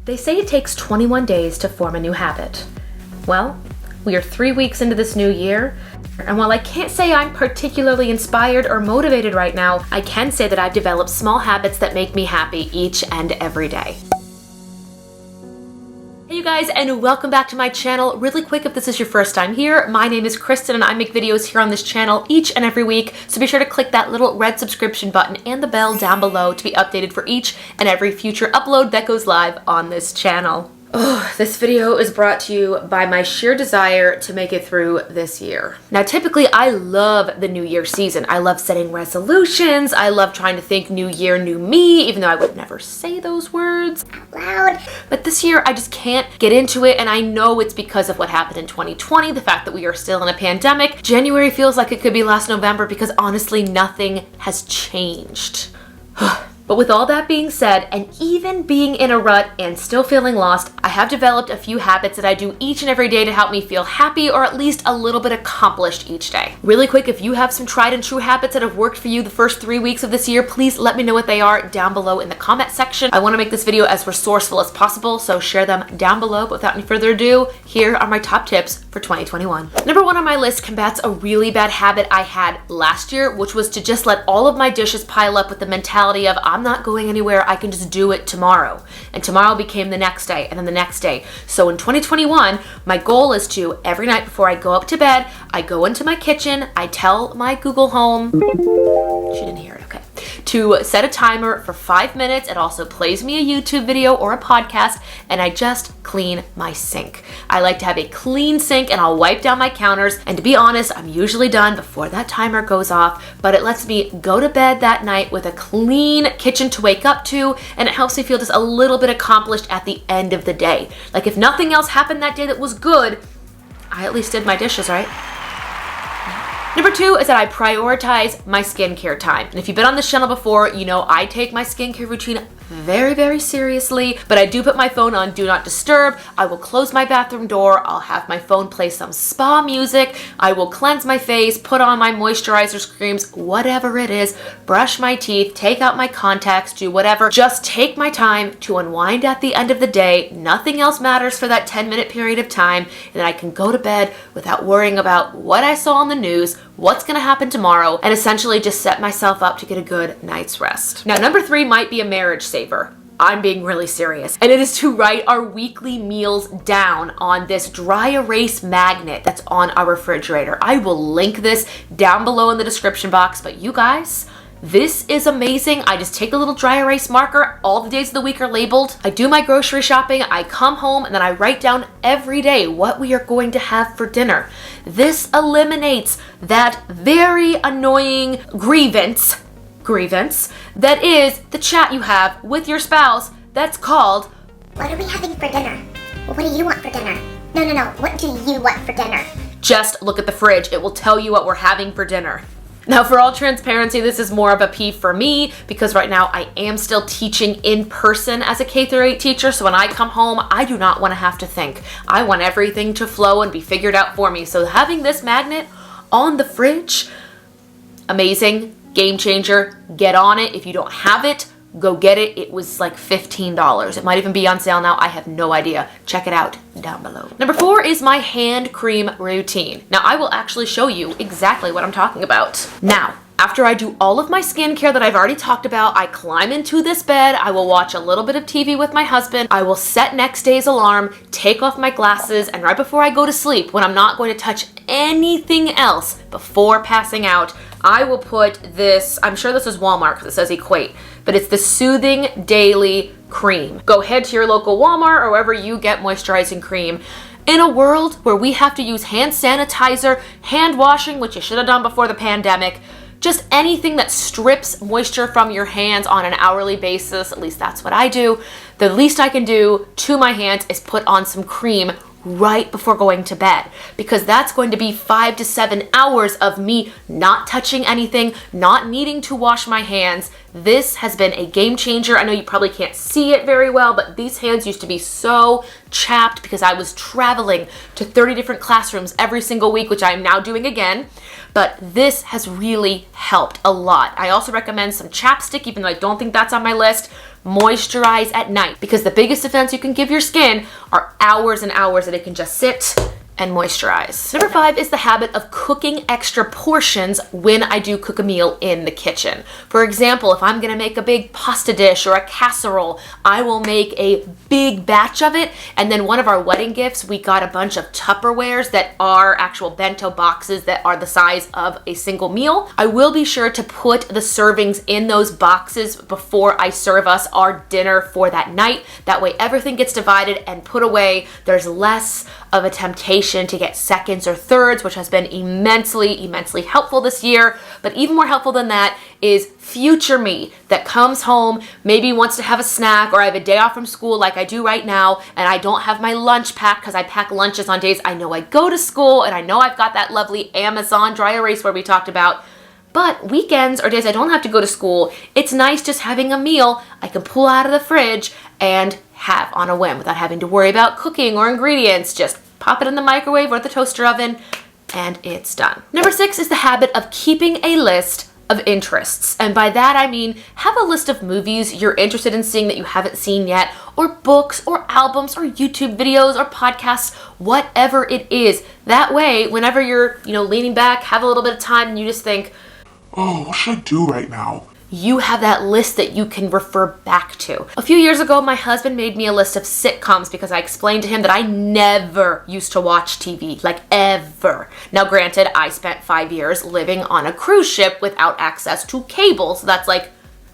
They say it takes 21 days to form a new habit. Well, we are 3 weeks into this new year, and while I can't say I'm particularly inspired or motivated right now, I can say that I've developed small habits that make me happy each and every day. Hey you guys, and welcome back to my channel. Really quick, if this is your first time here, my name is Kristen and I make videos here on this channel each and every week, so be sure to click that little red subscription button and the bell down below to be updated for each and every future upload that goes live on this channel. Oh, this video is brought to you by my sheer desire to make it through this year. Now, typically, I love the New Year season. I love setting resolutions. I love trying to think new year, new me, even though I would never say those words out loud. But this year, I just can't get into it, and I know it's because of what happened in 2020, the fact that we are still in a pandemic. January feels like it could be last November because honestly, nothing has changed. But with all that being said, and even being in a rut and still feeling lost, I have developed a few habits that I do each and every day to help me feel happy or at least a little bit accomplished each day. Really quick, if you have some tried and true habits that have worked for you the first 3 weeks of this year, please let me know what they are down below in the comment section. I want to make this video as resourceful as possible, so share them down below. But without any further ado, here are my top tips for 2021. Number 1 on my list combats a really bad habit I had last year, which was to just let all of my dishes pile up with the mentality of, I'm not going anywhere, I can just do it tomorrow. And tomorrow became the next day and then the next day. So in 2021, my goal is to, every night before I go up to bed, I go into my kitchen, I tell my Google Home, she didn't hear it, okay, to set a timer for 5 minutes. It also plays me a YouTube video or a podcast, and I just clean my sink. I like to have a clean sink, and I'll wipe down my counters, and to be honest, I'm usually done before that timer goes off, but it lets me go to bed that night with a clean kitchen to wake up to, and it helps me feel just a little bit accomplished at the end of the day. Like if nothing else happened that day that was good, I at least did my dishes, right? Number 2 is that I prioritize my skincare time. And if you've been on this channel before, you know I take my skincare routine very, very seriously, but I do put my phone on Do Not Disturb. I will close my bathroom door. I'll have my phone play some spa music. I will cleanse my face, put on my moisturizers, creams, whatever it is, brush my teeth, take out my contacts, do whatever. Just take my time to unwind at the end of the day. Nothing else matters for that 10-minute period of time, and then I can go to bed without worrying about what I saw on the news, what's gonna happen tomorrow, and essentially just set myself up to get a good night's rest. Now, number 3 might be a marriage saver. I'm being really serious. And it is to write our weekly meals down on this dry erase magnet that's on our refrigerator. I will link this down below in the description box, but you guys, this is amazing. I just take a little dry erase marker. All the days of the week are labeled. I do my grocery shopping. I come home and then I write down every day what we are going to have for dinner. This eliminates that very annoying grievance that is the chat you have with your spouse that's called, what are we having for dinner? Well, what do you want for dinner? No, what do you want for dinner? Just look at the fridge. It will tell you what we're having for dinner. Now, for all transparency, this is more of a peeve for me because right now I am still teaching in person as a K-8 teacher. So when I come home, I do not want to have to think. I want everything to flow and be figured out for me. So having this magnet on the fridge, amazing, game changer. Get on it. If you don't have it, go get it. It was like $15. It might even be on sale now. I have no idea. Check it out down below. Number 4 is my hand cream routine. Now, I will actually show you exactly what I'm talking about. Now, after I do all of my skincare that I've already talked about, I climb into this bed, I will watch a little bit of TV with my husband, I will set next day's alarm, take off my glasses, and right before I go to sleep, when I'm not going to touch anything else before passing out, I will put this, I'm sure this is Walmart because it says Equate, but it's the Soothing Daily Cream. Go head to your local Walmart or wherever you get moisturizing cream. In a world where we have to use hand sanitizer, hand washing, which you should have done before the pandemic, just anything that strips moisture from your hands on an hourly basis, at least that's what I do, the least I can do to my hands is put on some cream right before going to bed, because that's going to be 5 to 7 hours of me not touching anything, not needing to wash my hands. This has been a game changer. I know you probably can't see it very well, but these hands used to be so chapped because I was traveling to 30 different classrooms every single week, which I am now doing again. But this has really helped a lot. I also recommend some chapstick, even though I don't think that's on my list. moisturize at night, because the biggest defense you can give your skin are hours and hours that it can just sit and moisturize. Number 5 is the habit of cooking extra portions when I do cook a meal in the kitchen. For example, if I'm gonna make a big pasta dish or a casserole, I will make a big batch of it, and then one of our wedding gifts, we got a bunch of Tupperwares that are actual bento boxes that are the size of a single meal. I will be sure to put the servings in those boxes before I serve us our dinner for that night. That way everything gets divided and put away. There's less of a temptation to get seconds or thirds, which has been immensely helpful this year. But even more helpful than that is future me that comes home, maybe wants to have a snack, or I have a day off from school like I do right now, and I don't have my lunch packed because I pack lunches on days I know I go to school, and I know I've got that lovely Amazon dry erase where we talked about. But weekends or days I don't have to go to school, it's nice just having a meal I can pull out of the fridge and have on a whim without having to worry about cooking or ingredients. Just pop it in the microwave or the toaster oven and it's done. Number 6 is the habit of keeping a list of interests. And by that I mean have a list of movies you're interested in seeing that you haven't seen yet, or books or albums or YouTube videos or podcasts, whatever it is. That way, whenever you're, leaning back, have a little bit of time and you just think, oh, what should I do right now? You have that list that you can refer back to. A few years ago, my husband made me a list of sitcoms because I explained to him that I never used to watch TV, like ever. Now granted, I spent 5 years living on a cruise ship without access to cable, so that's like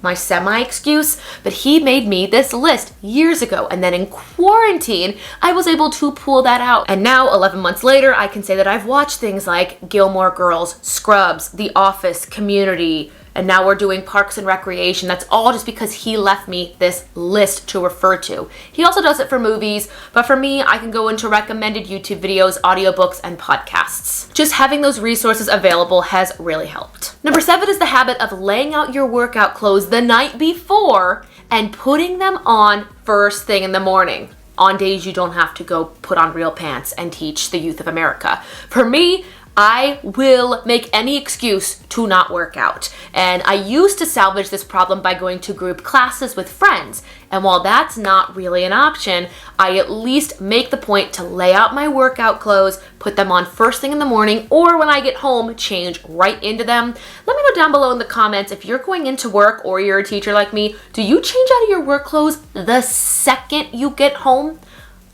my semi-excuse, but he made me this list years ago, and then in quarantine, I was able to pull that out. And now, 11 months later, I can say that I've watched things like Gilmore Girls, Scrubs, The Office, Community, and now we're doing Parks and Recreation. That's all just because he left me this list to refer to. He also does it for movies, but for me, I can go into recommended YouTube videos, audiobooks, and podcasts. Just having those resources available has really helped. Number 7 is the habit of laying out your workout clothes the night before and putting them on first thing in the morning, on days you don't have to go put on real pants and teach the youth of America. For me, I will make any excuse to not work out. And I used to salvage this problem by going to group classes with friends. And while that's not really an option, I at least make the point to lay out my workout clothes, put them on first thing in the morning, or when I get home, change right into them. Let me know down below in the comments if you're going into work or you're a teacher like me, do you change out of your work clothes the second you get home?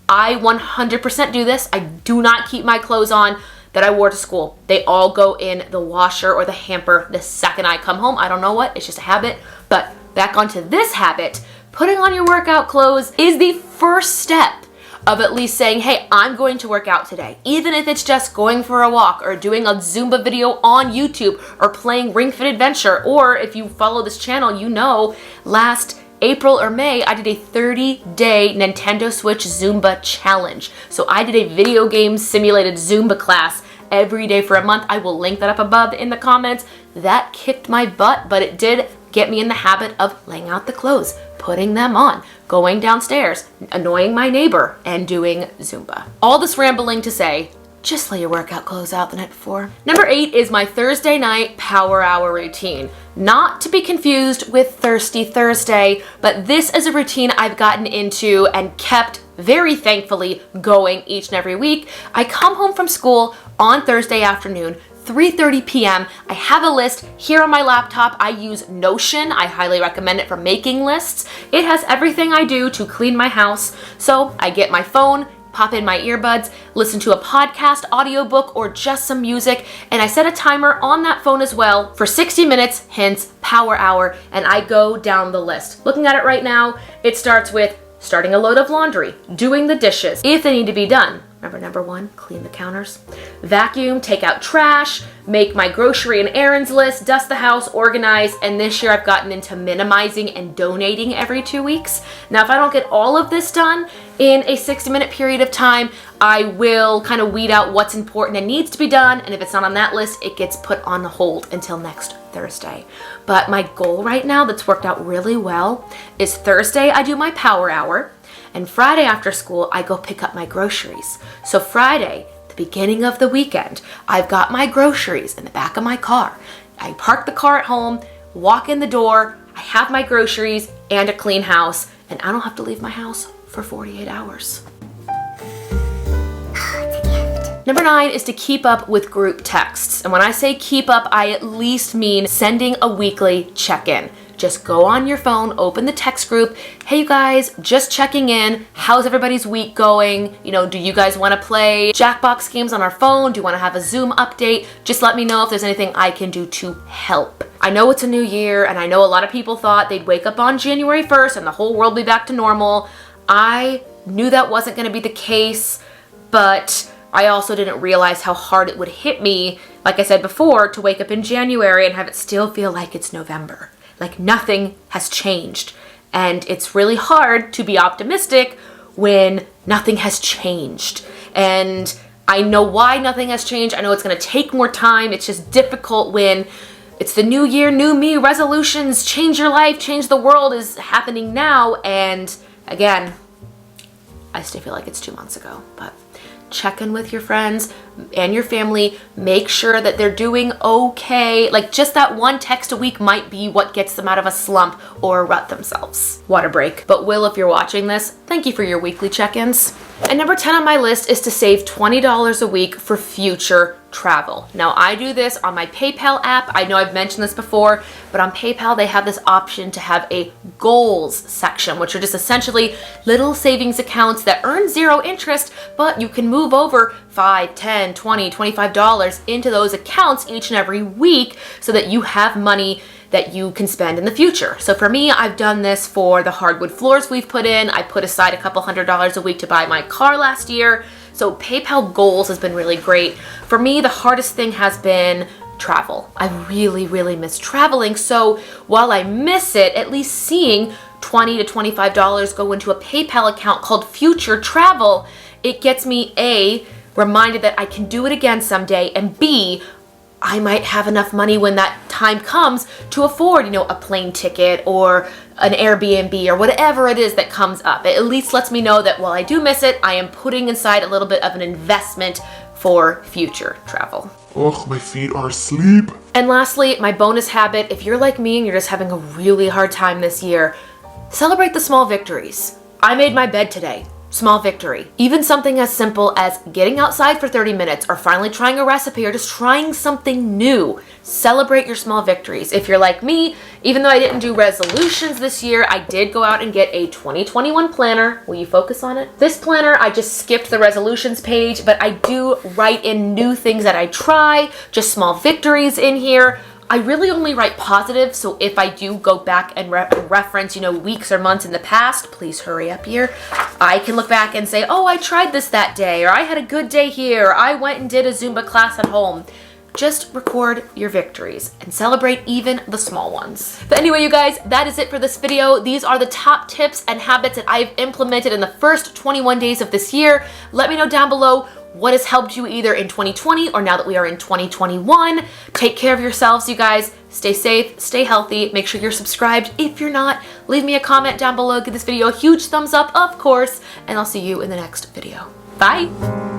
I 100% do this. I do not keep my clothes on that I wore to school. They all go in the washer or the hamper the second I come home. I don't know what, it's just a habit. But back onto this habit, putting on your workout clothes is the first step of at least saying, hey, I'm going to work out today. Even if it's just going for a walk or doing a Zumba video on YouTube or playing Ring Fit Adventure, or if you follow this channel, you know last April or May, I did a 30-day Nintendo Switch Zumba challenge. So I did a video game simulated Zumba class every day for a month. I will link that up above in the comments. That kicked my butt, but it did get me in the habit of laying out the clothes, putting them on, going downstairs, annoying my neighbor, and doing Zumba. All this rambling to say, just lay your workout clothes out the night before. Number 8 is my Thursday night power hour routine. Not to be confused with Thirsty Thursday, but this is a routine I've gotten into and kept very thankfully going each and every week. I come home from school on Thursday afternoon, 3:30 p.m. I have a list here on my laptop. I use Notion. I highly recommend it for making lists. It has everything I do to clean my house. So I get my phone, pop in my earbuds, listen to a podcast, audiobook, or just some music, and I set a timer on that phone as well for 60 minutes, hence power hour, and I go down the list. Looking at it right now, it starts with starting a load of laundry, doing the dishes, if they need to be done. Remember number 1, clean the counters, vacuum, take out trash, make my grocery and errands list, dust the house, organize, and this year I've gotten into minimizing and donating every 2 weeks. Now, if I don't get all of this done in a 60-minute period of time, I will kind of weed out what's important and needs to be done, and if it's not on that list, it gets put on hold until next Thursday. But my goal right now that's worked out really well is Thursday I do my power hour, and Friday after school, I go pick up my groceries. So Friday, the beginning of the weekend, I've got my groceries in the back of my car. I park the car at home, walk in the door, I have my groceries and a clean house, and I don't have to leave my house for 48 hours. Number 9 is to keep up with group texts. And when I say keep up, I at least mean sending a weekly check-in. Just go on your phone, open the text group. Hey, you guys, just checking in. How's everybody's week going? You know, do you guys want to play Jackbox games on our phone? Do you want to have a Zoom update? Just let me know if there's anything I can do to help. I know it's a new year, and I know a lot of people thought they'd wake up on January 1st and the whole world be back to normal. I knew that wasn't going to be the case, but I also didn't realize how hard it would hit me, like I said before, to wake up in January and have it still feel like it's November. Like nothing has changed. And it's really hard to be optimistic when nothing has changed. And I know why nothing has changed. I know it's going to take more time. It's just difficult when it's the new year, new me, resolutions, change your life, change the world is happening now. And again, I still feel like it's 2 months ago, but check in with your friends and your family. Make sure that they're doing okay. Like just that one text a week might be what gets them out of a slump or a rut themselves. Water break. But Will, if you're watching this, thank you for your weekly check-ins. And number 10 on my list is to save $20 a week for future travel. Now I do this on my PayPal app. I know I've mentioned this before, but on PayPal they have this option to have a goals section, which are just essentially little savings accounts that earn 0 interest, but you can move over $5, $10, $20, $25 into those accounts each and every week so that you have money that you can spend in the future. So for me, I've done this for the hardwood floors we've put in. I put aside a couple $100s a week to buy my car last year. So PayPal Goals has been really great. For me, the hardest thing has been travel. I really, really miss traveling. So while I miss it, at least seeing $20 to $25 go into a PayPal account called Future Travel, it gets me A, reminded that I can do it again someday, and B, I might have enough money when that time comes to afford, you know, a plane ticket or an Airbnb or whatever it is that comes up. It at least lets me know that while I do miss it, I am putting inside a little bit of an investment for future travel. Ugh, my feet are asleep. And lastly, my bonus habit, if you're like me and you're just having a really hard time this year, celebrate the small victories. I made my bed today. Small victory. Even something as simple as getting outside for 30 minutes or finally trying a recipe or just trying something new. Celebrate your small victories. If you're like me, even though I didn't do resolutions this year, I did go out and get a 2021 planner. Will you focus on it? This planner, I just skipped the resolutions page, but I do write in new things that I try, just small victories in here. I really only write positive, so if I do go back and reference, you know, weeks or months in the past, please hurry up here, I can look back and say, oh, I tried this that day, or I had a good day here, or I went and did a Zumba class at home. Just record your victories and celebrate even the small ones. But anyway, you guys, that is it for this video. These are the top tips and habits that I've implemented in the first 21 days of this year. Let me know down below what has helped you either in 2020 or now that we are in 2021. Take care of yourselves, you guys. Stay safe, stay healthy. Make sure you're subscribed. If you're not, leave me a comment down below. Give this video a huge thumbs up, of course, and I'll see you in the next video. Bye.